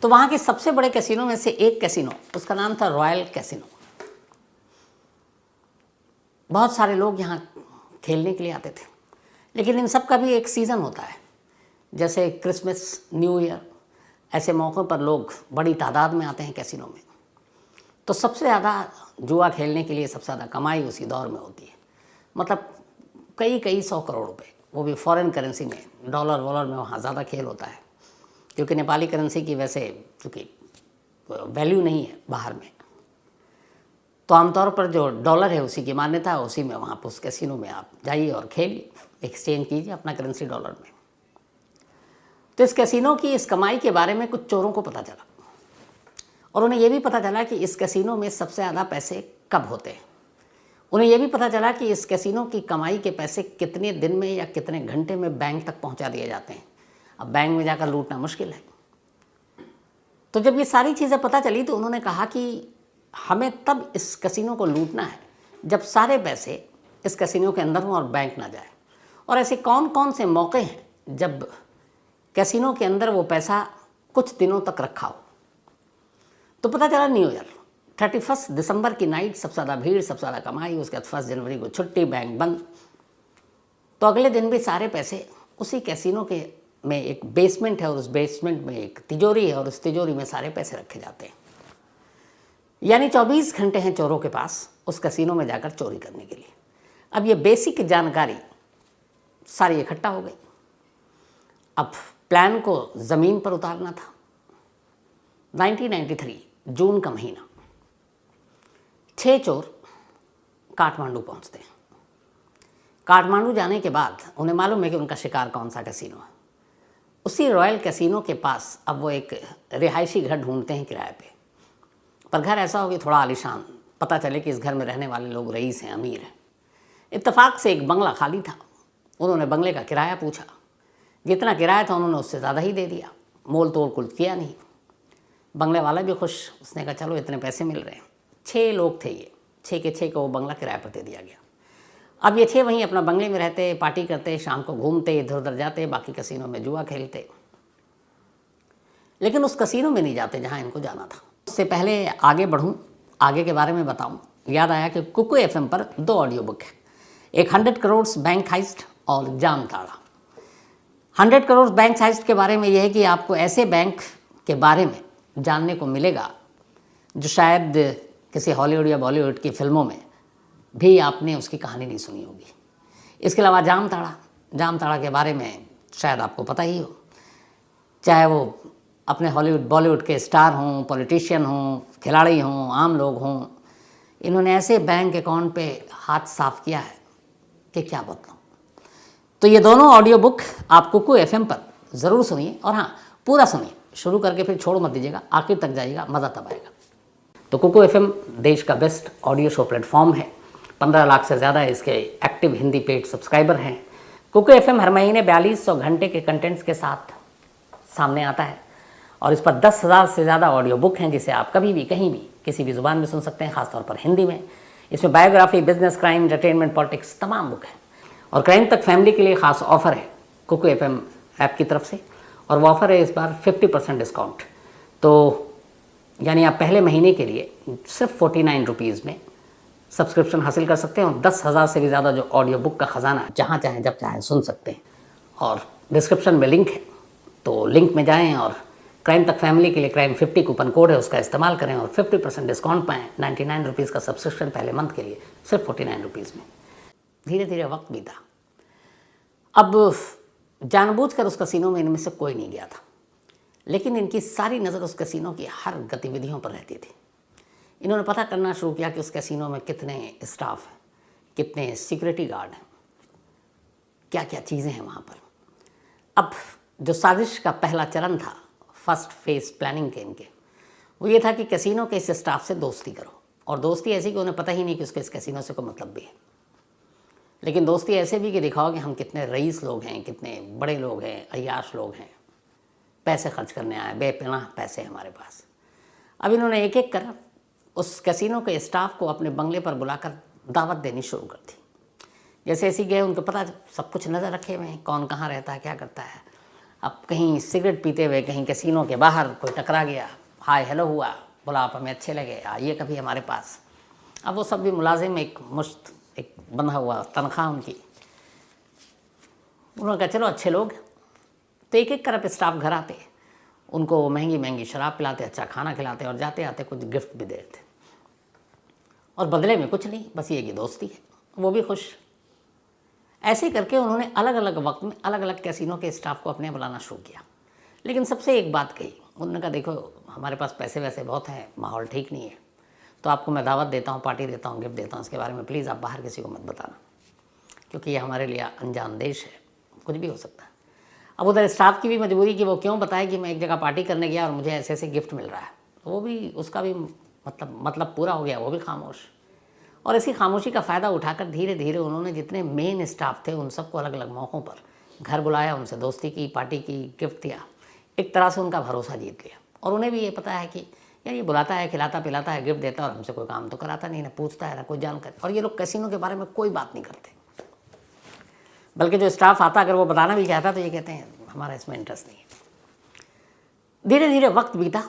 तो वहाँ के सबसे बड़े कैसीनो में से एक कैसीनो, उसका नाम था रॉयल कैसीनो। बहुत सारे लोग यहाँ खेलने के लिए आते थे, लेकिन इन सब का भी एक सीज़न होता है। जैसे क्रिसमस, न्यू ईयर, ऐसे मौक़ों पर लोग बड़ी तादाद में आते हैं कैसीनो में। तो सबसे ज़्यादा जुआ खेलने के लिए सबसे ज़्यादा कमाई उसी दौर में होती है। मतलब कई कई 100 करोड़ रुपए, वो भी फॉरेन करेंसी में, डॉलर वॉलर में वहाँ ज़्यादा खेल होता है, क्योंकि नेपाली करेंसी की वैसे चूँकि वैल्यू नहीं है बाहर में, तो आमतौर पर जो डॉलर है उसी की मान्यता है, उसी में वहाँ पर उस कैसीनो में आप जाइए और खेलिए, एक्सचेंज कीजिए अपना करेंसी डॉलर में। तो इस कैसीनो की इस कमाई के बारे में कुछ चोरों को पता चला, और उन्हें यह भी पता चला कि इस कैसीनो में सबसे ज़्यादा पैसे कब होते हैं। उन्हें यह भी पता चला कि इस कैसीनो की कमाई के पैसे कितने दिन में या कितने घंटे में बैंक तक पहुंचा दिए जाते हैं। अब बैंक में जाकर लूटना मुश्किल है। तो जब ये सारी चीज़ें पता चली तो उन्होंने कहा कि हमें तब इस कैसीनो को लूटना है जब सारे पैसे इस कैसीनो के अंदर हों और बैंक ना जाए। और ऐसे कौन कौन से मौके हैं जब कैसीनो के अंदर वो पैसा कुछ दिनों तक रखा हो। तो पता चला न्यू ईयर, 31 दिसंबर की नाइट सबसे ज़्यादा भीड़, सबसे ज़्यादा कमाई। उसके बाद 1 जनवरी को छुट्टी, बैंक बंद। तो अगले दिन भी सारे पैसे उसी कैसीनो के में एक बेसमेंट है, और उस बेसमेंट में एक तिजोरी है, और उस तिजोरी में सारे पैसे रखे जाते हैं। यानी 24 घंटे हैं चोरों के पास उस कैसीनो में जाकर चोरी करने के लिए। अब ये बेसिक जानकारी सारी इकट्ठा हो गई। अब प्लान को ज़मीन पर उतारना था। 1993 जून का महीना, 6 चोर काठमांडू पहुंचते हैं। काठमांडू जाने के बाद उन्हें मालूम है कि उनका शिकार कौन सा कैसीनो है। उसी रॉयल कैसीनो के पास अब वो एक रिहायशी घर ढूंढते हैं किराए पे। पर घर ऐसा हो कि थोड़ा आलीशान, पता चले कि इस घर में रहने वाले लोग रईस हैं, अमीर हैं। इत्तेफाक से एक बंगला खाली था। उन्होंने बंगले का किराया पूछा, जितना किराया था उन्होंने उससे ज़्यादा ही दे दिया, मोल तोल कुल किया नहीं। बंगले वाला भी खुश, उसने कहा चलो इतने पैसे मिल रहे हैं। 6 लोग थे ये, 6 के 6 को वो बंगला किराए पर दे दिया गया। अब ये 6 वहीं अपना बंगले में रहते, पार्टी करते, शाम को घूमते, इधर उधर जाते, बाकी कैसीनो में जुआ खेलते, लेकिन उस कैसीनो में नहीं जाते जहाँ इनको जाना था। उससे पहले आगे बढ़ूँ, आगे के बारे में बताऊँ, याद आया कि कुकू FM पर 2 ऑडियो बुक है, एक 100 करोड़ बैंक हाइस्ट और जामताड़ा। 100 करोड़ बैंक हाइस्ट के बारे में यह है कि आपको ऐसे बैंक के बारे में जानने को मिलेगा जो शायद किसी हॉलीवुड या बॉलीवुड की फिल्मों में भी आपने उसकी कहानी नहीं सुनी होगी। इसके अलावा जामताड़ा के बारे में शायद आपको पता ही हो, चाहे वो अपने हॉलीवुड बॉलीवुड के स्टार हों, पॉलिटिशियन हों, खिलाड़ी हों, आम लोग हों, इन्होंने ऐसे बैंक अकाउंट पे हाथ साफ किया है कि क्या बताऊँ। तो ये दोनों ऑडियो बुक आप कुकू FM पर ज़रूर सुनिए, और हाँ, पूरा सुनिए, शुरू करके फिर छोड़ मत दीजिएगा, आखिर तक जाइएगा, मज़ा तब आएगा। तो कुकू FM देश का बेस्ट ऑडियो शो प्लेटफॉर्म है। 15 लाख से ज़्यादा इसके एक्टिव हिंदी पेड सब्सक्राइबर हैं। कुकू FM हर महीने 4200 घंटे के कंटेंट्स के साथ सामने आता है, और इस पर 10,000 से ज़्यादा ऑडियो बुक हैं, जिसे आप कभी भी कहीं भी किसी भी ज़ुबान में सुन सकते हैं, ख़ासतौर पर हिंदी में। इसमें biography, business, crime, entertainment, politics, तमाम बुक हैं। और क्राइम तक फैमिली के लिए ख़ास ऑफ़र है कुकू FM ऐप की तरफ से, और वो ऑफ़र है इस बार 50% डिस्काउंट। तो यानी आप पहले महीने के लिए सिर्फ 49 रुपीज़ में सब्सक्रिप्शन हासिल कर सकते हैं, और 10,000 से भी ज़्यादा जो ऑडियो बुक का ख़जाना जहाँ चाहें जब चाहें सुन सकते हैं। और डिस्क्रिप्शन में लिंक है, तो लिंक में जाएं और क्राइम तक फैमिली के लिए क्राइम 50 कूपन कोड है, उसका इस्तेमाल करें और 50% डिस्काउंट पाएँ। 99 रुपीज़ का सब्सक्रिप्शन पहले मंथ के लिए सिर्फ 49 रुपीज़ में। धीरे धीरे वक्त बीता। अब जानबूझकर उस कैसीनो में इनमें से कोई नहीं गया था, लेकिन इनकी सारी नज़र उस कैसीनो की हर गतिविधियों पर रहती थी। इन्होंने पता करना शुरू किया कि उस कैसीनो में कितने स्टाफ हैं, कितने सिक्योरिटी गार्ड हैं, क्या क्या चीज़ें हैं वहाँ पर। अब जो साजिश का पहला चरण था, फर्स्ट फेज प्लानिंग के इनके, वो ये था कि कैसीनो के इस स्टाफ से दोस्ती करो, और दोस्ती ऐसी कि उन्हें पता ही नहीं कि उसके इस कैसीनो से कोई मतलब भी है, लेकिन दोस्ती ऐसे भी कि दिखाओ कि हम कितने रईस लोग हैं, कितने बड़े लोग हैं, अय्याश लोग हैं, पैसे खर्च करने आए, बेपनाह पैसे हमारे पास। अब इन्होंने एक एक कर उस कैसीनो के स्टाफ को अपने बंगले पर बुलाकर दावत देनी शुरू कर दी। जैसे ऐसे गए, उनको पता सब कुछ नज़र रखे हुए हैं, कौन कहाँ रहता है, क्या करता है। अब कहीं सिगरेट पीते हुए कहीं कैसीनो के बाहर कोई टकरा गया, हाय हेलो हुआ, बोला आप हमें अच्छे लगे, आइए कभी हमारे पास। अब वो सब भी मुलाजिम, एक मुश्त एक बंधा हुआ तनख्वाह उनकी। उन्होंने कहा चलो अच्छे लोग, तो एक एक करप स्टाफ घर आते, उनको महंगी महंगी शराब पिलाते, अच्छा खाना खिलाते और जाते आते कुछ गिफ्ट भी देते, और बदले में कुछ नहीं, बस ये कि दोस्ती है, वो भी खुश। ऐसे करके उन्होंने अलग अलग वक्त में अलग अलग कैसीनो के स्टाफ को अपने बुलाना शुरू किया। लेकिन सबसे एक बात कही, उन्होंने कहा देखो हमारे पास पैसे वैसे बहुत हैं, माहौल ठीक नहीं है, तो आपको मैं दावत देता हूँ, पार्टी देता हूँ, गिफ्ट देता हूँ, इसके बारे में प्लीज़ आप बाहर किसी को मत बताना, क्योंकि ये हमारे लिए अनजान देश है, कुछ भी हो सकता है। अब उधर स्टाफ की भी मजबूरी कि वो क्यों बताए कि मैं एक जगह पार्टी करने गया और मुझे ऐसे ऐसे गिफ्ट मिल रहा है, वो भी उसका भी मतलब पूरा हो गया, वो भी खामोश। और इसी खामोशी का फ़ायदा उठाकर धीरे धीरे उन्होंने जितने मेन स्टाफ थे उन सबको अलग अलग मौक़ों पर घर बुलाया, उनसे दोस्ती की, पार्टी की, गिफ्ट दिया, एक तरह से उनका भरोसा जीत लिया। और उन्हें भी ये पता है कि यार ये बुलाता है, खिलाता पिलाता है, गिफ्ट देता है और हमसे कोई काम तो कराता नहीं, ना पूछता है, ना कोई जानकारी। और ये लोग कैसीनो के बारे में कोई बात नहीं करते, बल्कि जो स्टाफ आता अगर वो बताना भी चाहता तो ये कहते हैं हमारा इसमें इंटरेस्ट नहीं है। धीरे धीरे वक्त बीता,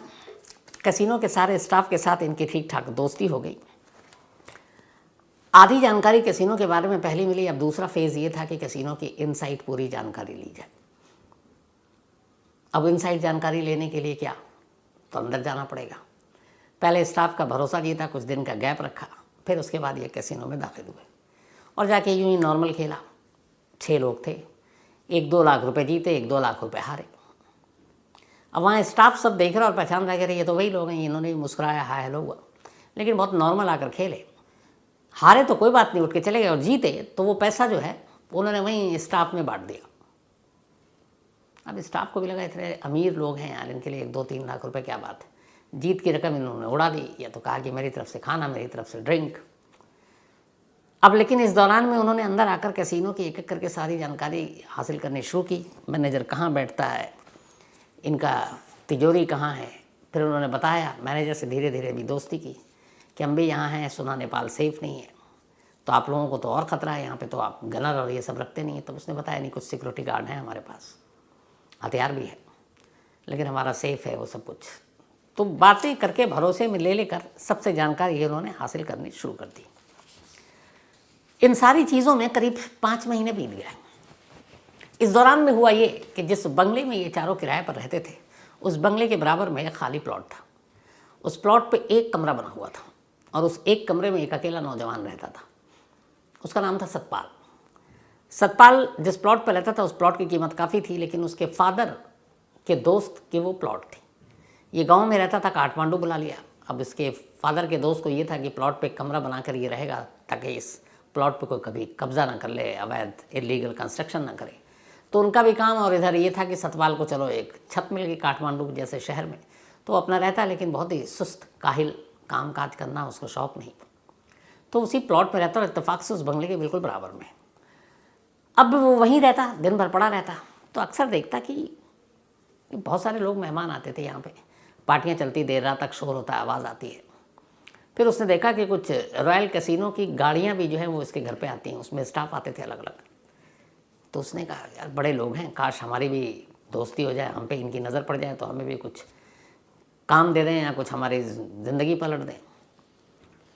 कैसीनो के सारे स्टाफ के साथ इनकी ठीक ठाक दोस्ती हो गई। आधी जानकारी कैसीनो के बारे में पहले मिली, अब दूसरा फेज़ ये था कि कैसीनो की इनसाइड पूरी जानकारी ली जाए। अब इनसाइड जानकारी लेने के लिए क्या, तो अंदर जाना पड़ेगा। पहले स्टाफ का भरोसा जीता, कुछ दिन का गैप रखा, फिर उसके बाद ये कैसीनो में दाखिल हुए और जाके यूँ ही नॉर्मल खेला। 6 लोग थे, 1-2 लाख रुपए जीते, 1-2 लाख रुपए हारे। अब वहाँ स्टाफ सब देख रहा और पहचान रहा कि ये तो वही लोग हैं, इन्होंने भी मुस्कुराया, हाय हेलो हुआ, लेकिन बहुत नॉर्मल आकर खेले। हारे तो कोई बात नहीं, उठ के चले गए, और जीते तो वो पैसा जो है उन्होंने वहीं स्टाफ में बांट दिया। अब स्टाफ को भी लगा इतने अमीर लोग हैं यार, इनके लिए 1-2-3 लाख रुपए क्या बात है, जीत की रकम इन्होंने उड़ा दी, या तो कहा कि मेरी तरफ से खाना, मेरी तरफ से ड्रिंक। अब लेकिन इस दौरान में उन्होंने अंदर आकर कैसीनो की एक एक करके सारी जानकारी हासिल करनी शुरू की। मैनेजर कहाँ बैठता है, इनका तिजोरी कहाँ है, फिर उन्होंने बताया। मैनेजर से धीरे धीरे भी दोस्ती की कि हम भी यहाँ हैं, सुना नेपाल सेफ़ नहीं है, तो आप लोगों को तो और ख़तरा है, यहाँ पे तो आप गनर और ये सब रखते नहीं है। तो उसने बताया नहीं, कुछ सिक्योरिटी गार्ड हैं हमारे पास, हथियार भी है, लेकिन हमारा सेफ़ है वो सब कुछ। तो बातें करके भरोसे में ले लेकर सबसे जानकारी उन्होंने हासिल करनी शुरू कर दी। इन सारी चीज़ों में करीब 5 महीने बीत गए। इस दौरान में हुआ ये कि जिस बंगले में ये चारों किराए पर रहते थे, उस बंगले के बराबर में एक खाली प्लॉट था। उस प्लॉट पे एक कमरा बना हुआ था और उस एक कमरे में एक अकेला नौजवान रहता था। उसका नाम था सतपाल। सतपाल जिस प्लॉट पर रहता था उस प्लॉट की कीमत काफ़ी थी, लेकिन उसके फादर के दोस्त की वो प्लॉट थी। ये गांव में रहता था, काठमांडू बुला लिया। अब इसके फादर के दोस्त को ये था कि प्लॉट पे कमरा बनाकर ये रहेगा ताकि इस प्लॉट पे कोई कभी कब्जा ना कर ले, अवैध इलीगल कंस्ट्रक्शन ना करे। तो उनका भी काम, और इधर ये था कि सतपाल को चलो एक छत मिल गई काठमांडू जैसे शहर में, तो अपना रहता, लेकिन बहुत ही सुस्त, काहिल, काम काज करना उसको शौक़ नहीं। तो उसी प्लॉट पर रहता और इत्तेफाक से उस बंगले के बिल्कुल बराबर में। अब वो वहीं रहता, दिन भर पड़ा रहता, तो अक्सर देखता कि बहुत सारे लोग मेहमान आते थे यहाँ पे, पार्टियाँ चलती, देर रात तक शोर होता है, आवाज़ आती है। फिर उसने देखा कि कुछ रॉयल कैसीनो की गाड़ियाँ भी जो है वो इसके घर पे आती हैं, उसमें स्टाफ आते थे अलग अलग। तो उसने कहा यार बड़े लोग हैं, काश हमारी भी दोस्ती हो जाए, हम पे इनकी नज़र पड़ जाए तो हमें भी कुछ काम दे दें या कुछ हमारी ज़िंदगी पलट दें।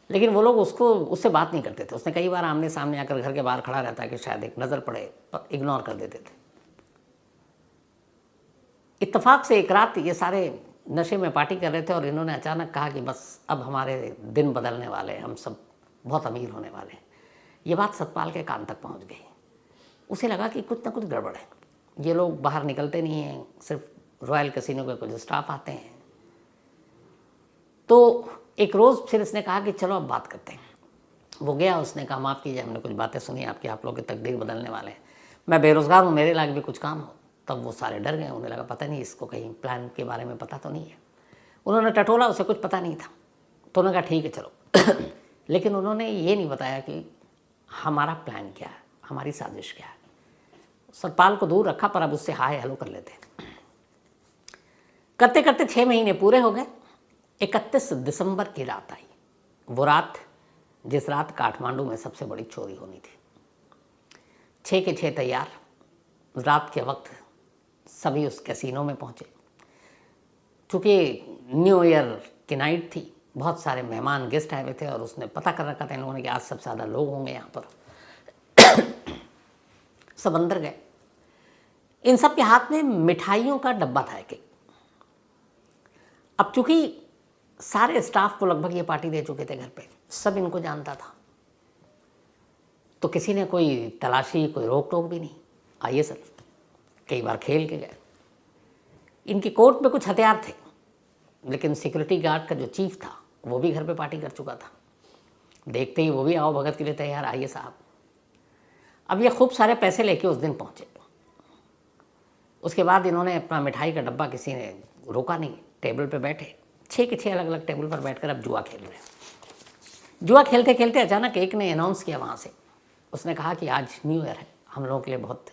लेकिन वो लोग उससे बात नहीं करते थे। उसने कई बार आमने सामने आकर घर के बाहर खड़ा रहता कि शायद एक नज़र पड़े, पर इग्नोर कर देते थे। इत्तेफाक से एक रात ये सारे नशे में पार्टी कर रहे थे और इन्होंने अचानक कहा कि बस अब हमारे दिन बदलने वाले हैं, हम सब बहुत अमीर होने वाले हैं। ये बात सतपाल के कान तक पहुंच गई। उसे लगा कि कुछ ना कुछ गड़बड़ है, ये लोग बाहर निकलते नहीं हैं, सिर्फ रॉयल कैसीनो के कुछ स्टाफ आते हैं। तो एक रोज़ फिर इसने कहा कि चलो अब बात करते हैं। वो गया, उसने कहा माफ़ कीजिए, हमने कुछ बातें सुनी आपकी, आप लोग की तकदीर बदलने वाले हैं, मैं बेरोज़गार हूँ, मेरे लायक भी कुछ काम हो। तब वो सारे डर गए, उन्हें लगा पता नहीं इसको कहीं प्लान के बारे में पता तो नहीं है। उन्होंने टटोला, उसे कुछ पता नहीं था। तो उन्होंने कहा ठीक है चलो लेकिन उन्होंने ये नहीं बताया कि हमारा प्लान क्या है, हमारी साजिश क्या है। सतपाल को दूर रखा, पर अब उससे हाय हेलो कर लेते। करते करते 6 महीने पूरे हो गए। 31 दिसंबर की रात आई, वो रात जिस रात काठमांडू में सबसे बड़ी चोरी होनी थी। 6 के 6 तैयार। रात के वक्त सभी उस कैसीनो में पहुँचे। चूँकि न्यू ईयर की नाइट थी, बहुत सारे मेहमान गेस्ट आए हुए थे और उसने पता कर रखा था इन लोगों ने कि आज सबसे ज़्यादा लोग होंगे यहाँ पर। सब अंदर गए। इन सब के हाथ में मिठाइयों का डब्बा था एक। अब चूंकि सारे स्टाफ को लगभग ये पार्टी दे चुके थे घर पे, सब इनको जानता था, तो किसी ने कोई तलाशी, कोई रोक टोक भी नहीं। आइए सर, कई बार खेल के गए। इनकी कोर्ट में कुछ हथियार थे, लेकिन सिक्योरिटी गार्ड का जो चीफ था वो भी घर पे पार्टी कर चुका था। देखते ही वो भी आओ भगत के लिए तैयार, आइए साहब। अब ये खूब सारे पैसे लेके उस दिन पहुंचे। उसके बाद इन्होंने अपना मिठाई का डब्बा, किसी ने रोका नहीं, टेबल पे बैठे, 6 के 6 अलग अलग टेबल पर बैठकर अब जुआ खेल रहे हैं। जुआ खेलते खेलते अचानक एक ने अनाउंस किया वहाँ से, उसने कहा कि आज न्यू ईयर है, हम लोगों के लिए बहुत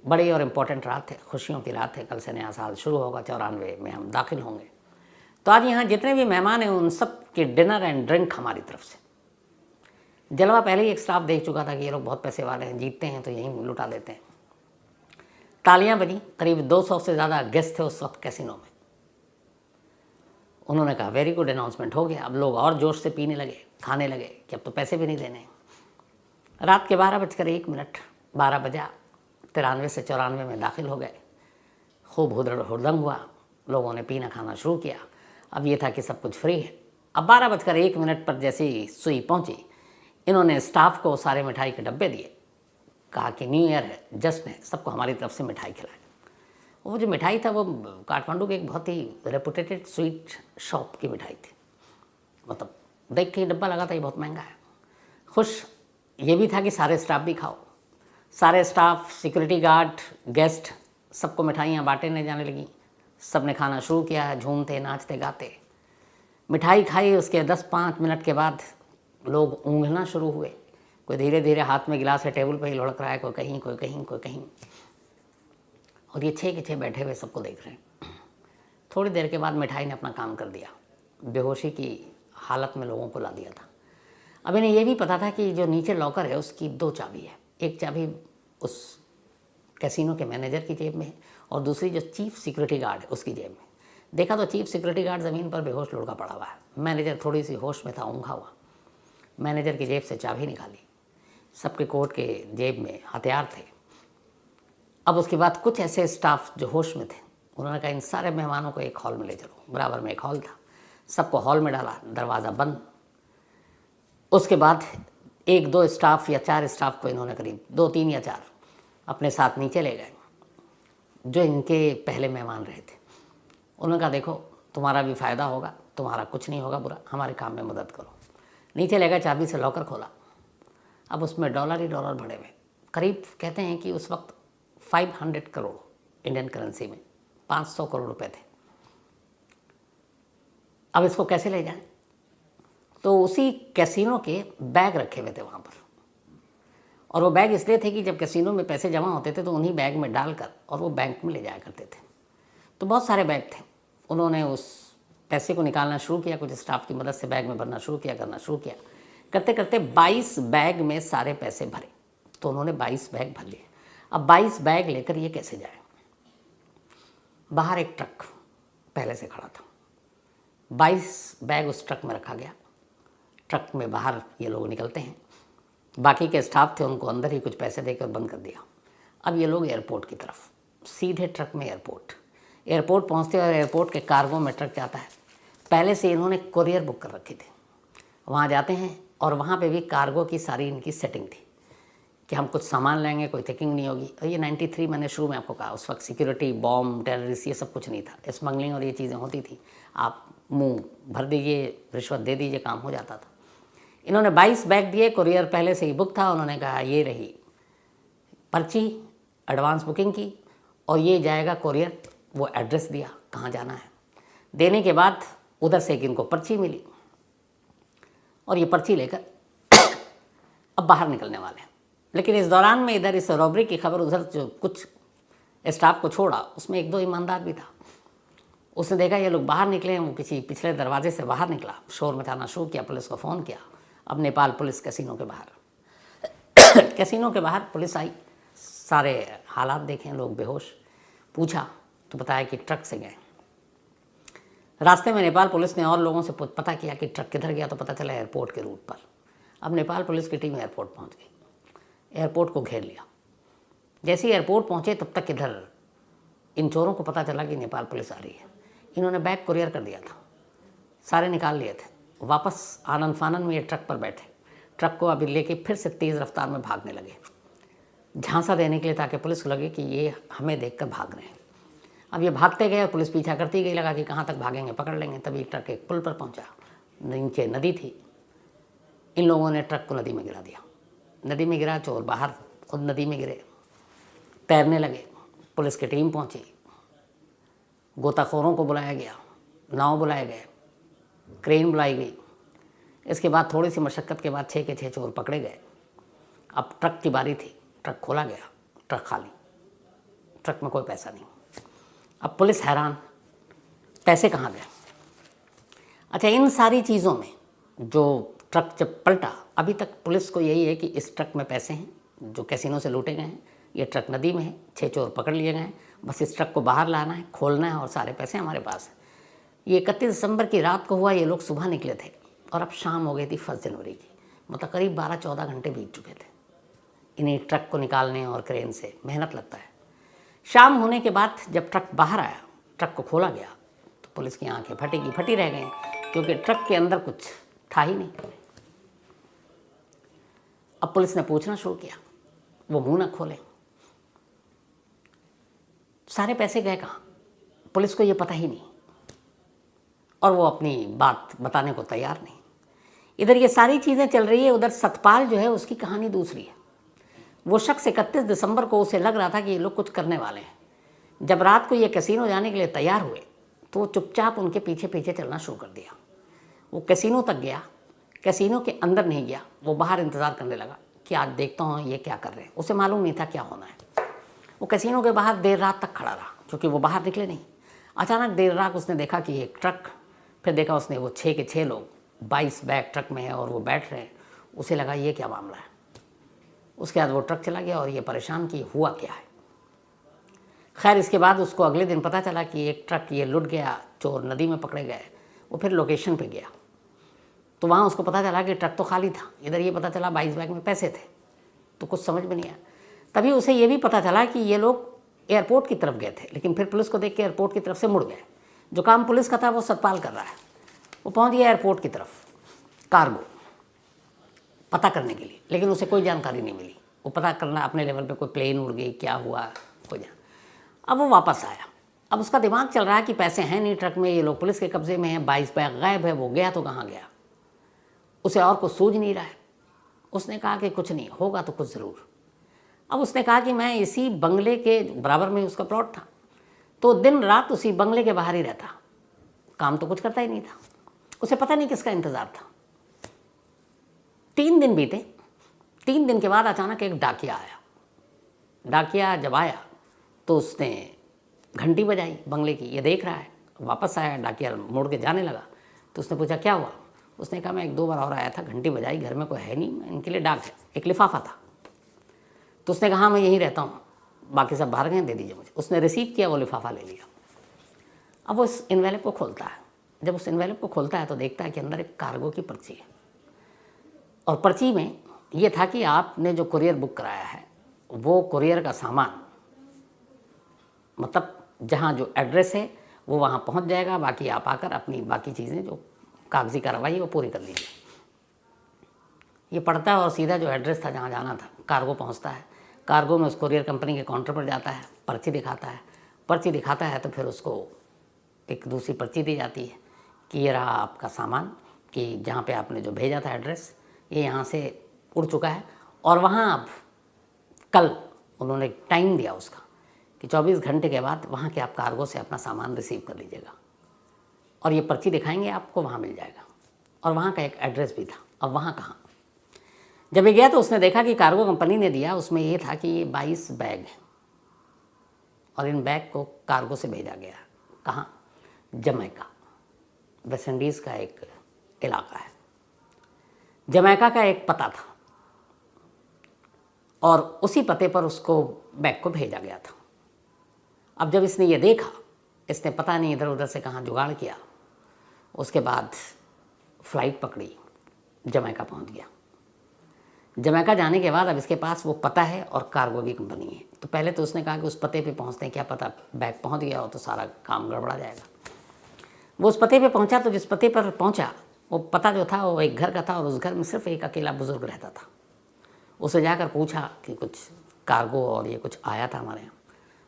बड़ी और इम्पोर्टेंट रात है, खुशियों की रात है, कल से नया साल शुरू होगा, 94 में हम दाखिल होंगे। तो आज यहाँ जितने भी मेहमान हैं उन सब के डिनर एंड ड्रिंक हमारी तरफ से। जलवा पहले ही एक स्टाफ देख चुका था कि ये लोग बहुत पैसे वाले हैं, जीतते हैं तो यहीं लुटा देते हैं। तालियां बजी, करीब 200 से ज़्यादा गेस्ट थे उस वक्त कैसीनो में। उन्होंने कहा वेरी गुड, अनाउंसमेंट हो गया। अब लोग और जोश से पीने लगे, खाने लगे कि अब तो पैसे भी नहीं देने। रात के 12:01, 12 बजा, 93 से 94 में दाखिल हो गए। खूब हुड़दंग हुआ, लोगों ने पीना खाना शुरू किया। अब ये था कि सब कुछ फ्री है। अब 12:01 पर जैसे ही सुई पहुंची, इन्होंने स्टाफ को सारे मिठाई के डब्बे दिए, कहा कि न्यू ईयर है, जश्न है, सबको हमारी तरफ से मिठाई खिलाए। वो जो मिठाई था वो काठमांडू के एक बहुत ही रेपुटेटेड स्वीट शॉप की मिठाई थी। मतलब देख के डब्बा लगा था ये बहुत महंगा है। खुश ये भी था कि सारे स्टाफ भी खाओ। सारे स्टाफ, सिक्योरिटी गार्ड, गेस्ट, सबको मिठाइयाँ बांटने जाने लगी। सब ने खाना शुरू किया, झूमते नाचते गाते। मिठाई खाई, उसके 10-5 मिनट के बाद लोग ऊँघना शुरू हुए। कोई धीरे धीरे हाथ में गिलास है टेबल पे ही लुढ़क रहा है, कोई कहीं कोई कहीं कोई कहीं। और ये 6 के 6 बैठे हुए सबको देख रहे हैं। थोड़ी देर के बाद मिठाई ने अपना काम कर दिया, बेहोशी की हालत में लोगों को ला दिया था। अब इन्हें यह भी पता था कि जो नीचे लॉकर है उसकी 2 चाबी है। एक चाबी उस कैसीनो के मैनेजर की जेब में है और दूसरी जो चीफ सिक्योरिटी गार्ड है उसकी जेब में। देखा तो चीफ सिक्योरिटी गार्ड ज़मीन पर बेहोश लुढ़का पड़ा हुआ है। मैनेजर थोड़ी सी होश में था, ऊँघा हुआ। मैनेजर की जेब से चाबी निकाली, सबके कोट के जेब में हथियार थे। अब उसके बाद कुछ ऐसे स्टाफ जो होश में थे, उन्होंने कहा इन सारे मेहमानों को एक हॉल में ले चलो। बराबर में एक हॉल था, सबको हॉल में डाला, दरवाज़ा बंद। उसके बाद 1-2 स्टाफ या 4 स्टाफ को इन्होंने करीब 2-3 या 4 अपने साथ नीचे ले गए, जो इनके पहले मेहमान रहे थे। उन्होंने कहा देखो तुम्हारा भी फ़ायदा होगा, तुम्हारा कुछ नहीं होगा बुरा, हमारे काम में मदद करो। नीचे ले गए, चाबी से लॉकर खोला। अब उसमें डॉलर ही डॉलर भरे हुए, करीब कहते हैं कि उस वक्त 500 करोड़ इंडियन करेंसी में 500 करोड़ रुपए थे। अब इसको कैसे ले जाएं? तो उसी कैसीनो के बैग रखे हुए थे वहाँ पर, और वो बैग इसलिए थे कि जब कैसीनो में पैसे जमा होते थे तो उन्हीं बैग में डालकर और वो बैंक में ले जाया करते थे। तो बहुत सारे बैग थे। उन्होंने उस पैसे को निकालना शुरू किया, कुछ स्टाफ की मदद से बैग में भरना शुरू किया, करना शुरू किया। करते करते 22 बैग में सारे पैसे भरे। तो उन्होंने 22 बैग भर लिए। अब 22 बैग लेकर ये कैसे जाए? बाहर एक ट्रक पहले से खड़ा था, 22 बैग उस ट्रक में रखा गया। ट्रक में बाहर ये लोग निकलते हैं, बाकी के स्टाफ थे उनको अंदर ही कुछ पैसे देकर बंद कर दिया। अब ये लोग एयरपोर्ट की तरफ, सीधे ट्रक में एयरपोर्ट पहुंचते और एयरपोर्ट के कार्गो में ट्रक जाता है। पहले से इन्होंने कोरियर बुक कर रखी थी। वहाँ जाते हैं और वहाँ पे भी कार्गो की सारी इनकी सेटिंग थी कि हम कुछ सामान लेंगे, कोई चेकिंग नहीं होगी। और ये 93 मैंने शुरू में आपको कहा, उस वक्त सिक्योरिटी, बॉम्ब, टेररिस्ट, ये सब कुछ नहीं था। स्मगलिंग और ये चीज़ें होती थी, आप मुंह भर दीजिए, रिश्वत दे दीजिए, काम हो जाता था। इन्होंने 22 बैग दिए, कुरियर पहले से ही बुक था। उन्होंने कहा ये रही पर्ची एडवांस बुकिंग की और ये जाएगा कुरियर। वो एड्रेस दिया कहाँ जाना है। देने के बाद उधर से एक इनको पर्ची मिली और ये पर्ची लेकर अब बाहर निकलने वाले हैं। लेकिन इस दौरान में इधर इस रॉबरी की खबर, उधर जो कुछ स्टाफ को छोड़ा उसमें 1-2 ईमानदार भी था। उसने देखा ये लोग बाहर निकले हैं, वो किसी पिछले दरवाजे से बाहर निकला, शोर मचाना शुरू किया, पुलिस को फ़ोन किया। अब नेपाल पुलिस कैसीनो के बाहर पुलिस आई, सारे हालात देखें, लोग बेहोश, पूछा तो बताया कि ट्रक से गए। रास्ते में नेपाल पुलिस ने और लोगों से पता किया कि ट्रक किधर गया, तो पता चला एयरपोर्ट के रूट पर। अब नेपाल पुलिस की टीम एयरपोर्ट पहुंच गई, एयरपोर्ट को घेर लिया। जैसे ही एयरपोर्ट पहुंचे तब तक इधर इन चोरों को पता चला कि नेपाल पुलिस आ रही है। इन्होंने बैग कुरियर कर दिया था, सारे निकाल लिए थे। वापस आनंद फानन में ये ट्रक पर बैठे, ट्रक को अभी लेके फिर से तेज़ रफ्तार में भागने लगे, झांसा देने के लिए, ताकि पुलिस को लगे कि ये हमें देखकर भाग रहे हैं। अब ये भागते गए और पुलिस पीछा करती गई, लगा कि कहाँ तक भागेंगे, पकड़ लेंगे। तभी ट्रक एक पुल पर पहुँचा, नीचे नदी थी। इन लोगों ने ट्रक को नदी में गिरा दिया। नदी में गिरा, चोर बाहर खुद नदी में गिरे, तैरने लगे। पुलिस की टीम पहुंची, गोताखोरों को बुलाया गया, नाव बुलाए गए, क्रेन बुलाई गई। इसके बाद थोड़ी सी मशक्क़त के बाद 6 के 6 चोर पकड़े गए। अब ट्रक की बारी थी, ट्रक खोला गया, ट्रक खाली, ट्रक में कोई पैसा नहीं। अब पुलिस हैरान, पैसे कहाँ गए? अच्छा, इन सारी चीज़ों में जो ट्रक जब पलटा, अभी तक पुलिस को यही है कि इस ट्रक में पैसे हैं जो कैसीनो से लूटे गए हैं, ये ट्रक नदी में है, 6 चोर पकड़ लिए गए हैं, बस इस ट्रक को बाहर लाना है, खोलना है और सारे पैसे हमारे पास हैं। ये 31 दिसंबर की रात को हुआ। ये लोग सुबह निकले थे और अब शाम हो गई थी 1 जनवरी की। मतलब करीब 12-14 घंटे बीत चुके थे। इन्हें ट्रक को निकालने और क्रेन से मेहनत लगता है। शाम होने के बाद जब ट्रक बाहर आया, ट्रक को खोला गया, तो पुलिस की आंखें फटी रह गई, क्योंकि ट्रक के अंदर कुछ था ही नहीं। अब पुलिस ने पूछना शुरू किया, वो मुंह न खोले। सारे पैसे गए कहाँ? पुलिस को ये पता ही नहीं और वो अपनी बात बताने को तैयार नहीं। इधर ये सारी चीज़ें चल रही है, उधर सतपाल जो है उसकी कहानी दूसरी है। वो शख्स 31 दिसंबर को उसे लग रहा था कि ये लोग कुछ करने वाले हैं। जब रात को ये कैसीनो जाने के लिए तैयार हुए तो वो चुपचाप उनके पीछे पीछे चलना शुरू कर दिया। वो कैसीनो तक गया, कैसीनो के अंदर नहीं गया, वो बाहर इंतज़ार करने लगा कि आज देखता हूँ ये क्या कर रहे हैं। उसे मालूम नहीं था क्या होना है। वो कैसीनो के बाहर देर रात तक खड़ा रहा, क्योंकि वो बाहर निकले नहीं। अचानक देर रात उसने देखा कि एक ट्रक, फिर देखा उसने वो 6 के 6 लोग, 22 बैग ट्रक में है और वो बैठ रहे हैं। उसे लगा ये क्या मामला है। उसके बाद वो ट्रक चला गया और ये परेशान कि हुआ क्या है। खैर, इसके बाद उसको अगले दिन पता चला कि एक ट्रक ये लुट गया, चोर नदी में पकड़े गए। वो फिर लोकेशन पे गया तो वहाँ उसको पता चला कि ट्रक तो खाली था। इधर ये पता चला 22 बैग में पैसे थे, तो कुछ समझ में नहीं आया। तभी उसे ये भी पता चला कि ये लोग एयरपोर्ट की तरफ गए थे, लेकिन फिर पुलिस को देख के एयरपोर्ट की तरफ से मुड़ गए। जो काम पुलिस का था वो सतपाल कर रहा है। वो पहुँच गया एयरपोर्ट की तरफ, कार्गो पता करने के लिए, लेकिन उसे कोई जानकारी नहीं मिली। वो पता करना अपने लेवल पे, कोई प्लेन उड़ गई, क्या हुआ, कोई जान। अब वो वापस आया। अब उसका दिमाग चल रहा है कि पैसे हैं नहीं ट्रक में, ये लोग पुलिस के कब्जे में हैं, 22 बैग गायब है, वो गया तो कहाँ गया। उसे और कुछ सूझ नहीं रहा है। उसने कहा कि कुछ नहीं होगा तो कुछ ज़रूर। अब उसने कहा कि मैं इसी बंगले के बराबर में उसका प्लॉट था, तो दिन रात उसी बंगले के बाहर ही रहता, काम तो कुछ करता ही नहीं था। उसे पता नहीं किसका इंतज़ार था। 3 दिन बीते। 3 दिन के बाद अचानक एक डाकिया आया। डाकिया जब आया तो उसने घंटी बजाई बंगले की, ये देख रहा है। वापस आया, डाकिया मुड़ के जाने लगा तो उसने पूछा क्या हुआ। उसने कहा मैं 1-2 बार और आया था, घंटी बजाई, घर में कोई है नहीं, इनके लिए डाक है, एक लिफाफा था। तो उसने कहा मैं यहीं रहता हूँ, बाकी सब बाहर गए, दे दीजिए मुझे। उसने रिसीव किया, वो लिफाफा ले लिया। अब वो इस इन्वेलप को खोलता है। जब उस इन्वेलप को खोलता है तो देखता है कि अंदर एक कार्गो की पर्ची है, और पर्ची में ये था कि आपने जो कुरियर बुक कराया है वो कुरियर का सामान, मतलब जहाँ जो एड्रेस है वो वहाँ पहुँच जाएगा, बाकी आप आकर अपनी बाकी चीज़ें जो कागजी कार्रवाई वो पूरी कर लीजिए। ये पढ़ता है और सीधा जो एड्रेस था जहाँ जाना था, कार्गो पहुँचता है। कार्गो में उस कुरियर कंपनी के काउंटर पर जाता है, पर्ची दिखाता है। पर्ची दिखाता है तो फिर उसको एक दूसरी पर्ची दी जाती है कि ये रहा आपका सामान, कि जहाँ पे आपने जो भेजा था एड्रेस, ये यहाँ से उड़ चुका है। और वहाँ आप कल, उन्होंने टाइम दिया उसका कि 24 घंटे के बाद वहाँ के आप कार्गो से अपना सामान रिसीव कर लीजिएगा, और ये पर्ची दिखाएंगे आपको, वहाँ मिल जाएगा। और वहाँ का एक एड्रेस भी था। अब वहाँ कहाँ? जब ये गया तो उसने देखा कि कार्गो कंपनी ने दिया, उसमें ये था कि ये 22 बैग हैं और इन बैग को कार्गो से भेजा गया। कहाँ? जमैका, वेस्ट इंडीज़ का एक इलाका है। जमैका का एक पता था और उसी पते पर उसको बैग को भेजा गया था। अब जब इसने ये देखा, इसने पता नहीं इधर उधर से कहाँ जुगाड़ किया, उसके बाद फ़्लाइट पकड़ी, जमैका पहुंच गया। जमैका जाने के बाद अब इसके पास वो पता है और कार्गो की कंपनी है। तो पहले तो उसने कहा कि उस पते पे पहुंचते हैं, क्या पता बैग पहुंच गया हो तो सारा काम गड़बड़ा जाएगा। वो उस पते पे पहुंचा, तो जिस पते पर पहुंचा वो पता जो था वो एक घर का था और उस घर में सिर्फ एक अकेला बुज़ुर्ग रहता था। उसे जाकर पूछा कि कुछ कार्गो और ये कुछ आया था हमारे यहाँ।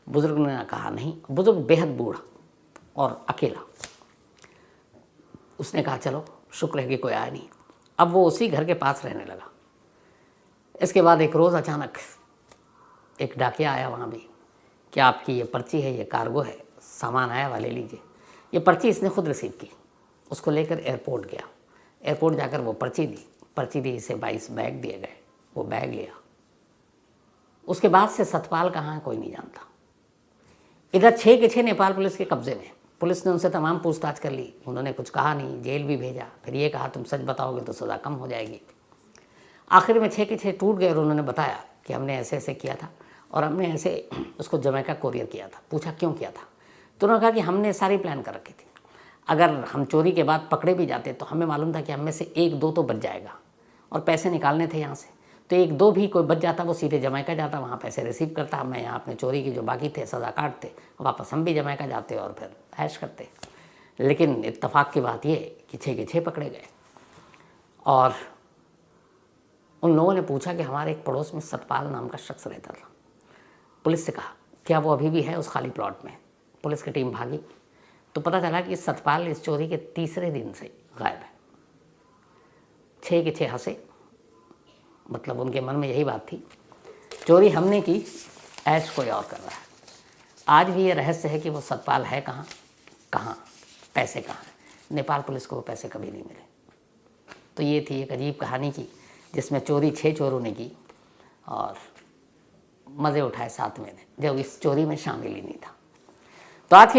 बुज़ुर्ग ने कहा नहीं। बुज़ुर्ग बेहद बूढ़ा और अकेला। उसने कहा चलो शुक्र है कि कोई आया नहीं। अब वो उसी घर के पास रहने लगा। इसके बाद एक रोज़ अचानक एक डाकिया आया वहाँ भी कि आपकी ये पर्ची है, ये कार्गो है, सामान आया हुआ ले लीजिए। ये पर्ची इसने खुद रिसीव की, उसको लेकर एयरपोर्ट गया। एयरपोर्ट जाकर वो पर्ची दी, इसे 22 बैग दिए गए। वो बैग लिया। उसके बाद से सतपाल कहाँ है कोई नहीं जानता। इधर 6 के 6 नेपाल पुलिस के कब्जे में। पुलिस ने उनसे तमाम पूछताछ कर ली, उन्होंने कुछ कहा नहीं, जेल भी भेजा। फिर ये कहा तुम सच बताओगे तो सज़ा कम हो जाएगी। आखिर में 6 के 6 टूट गए और उन्होंने बताया कि हमने ऐसे ऐसे किया था और हमने ऐसे उसको जमैका कोरियर किया था। पूछा क्यों किया था, तो उन्होंने कहा कि हमने सारी प्लान कर रखी थी। अगर हम चोरी के बाद पकड़े भी जाते तो हमें मालूम था कि हम में से 1-2 तो बच जाएगा और पैसे निकालने थे यहाँ से। तो 1-2 भी कोई बच जाता, वो सीधे जमैका जाता, वहाँ पैसे रिसीव करता। मैं यहाँ अपने चोरी की जो बाकी थे सज़ा काटते, वापस हम भी जमैका जाते और फिर ऐश करते। लेकिन इत्तेफाक की बात ये कि 6 के 6 पकड़े गए। और उन लोगों ने पूछा कि हमारे एक पड़ोस में सतपाल नाम का शख्स रहता था। पुलिस से कहा क्या वो अभी भी है उस खाली प्लॉट में। पुलिस की टीम भागी तो पता चला कि सतपाल इस चोरी के तीसरे दिन से गायब है। 6 के 6 हंसे, मतलब उनके मन में यही बात थी, चोरी हमने की, ऐश कोई और कर रहा है। आज भी ये रहस्य है कि वो सतपाल है कहाँ, पैसे कहाँ हैं। नेपाल पुलिस को वो पैसे कभी नहीं मिले। तो ये थी एक अजीब कहानी की, जिसमें चोरी 6 चोरों ने की और मज़े उठाए 7वें ने, जब इस चोरी में शामिल ही नहीं था। तो आज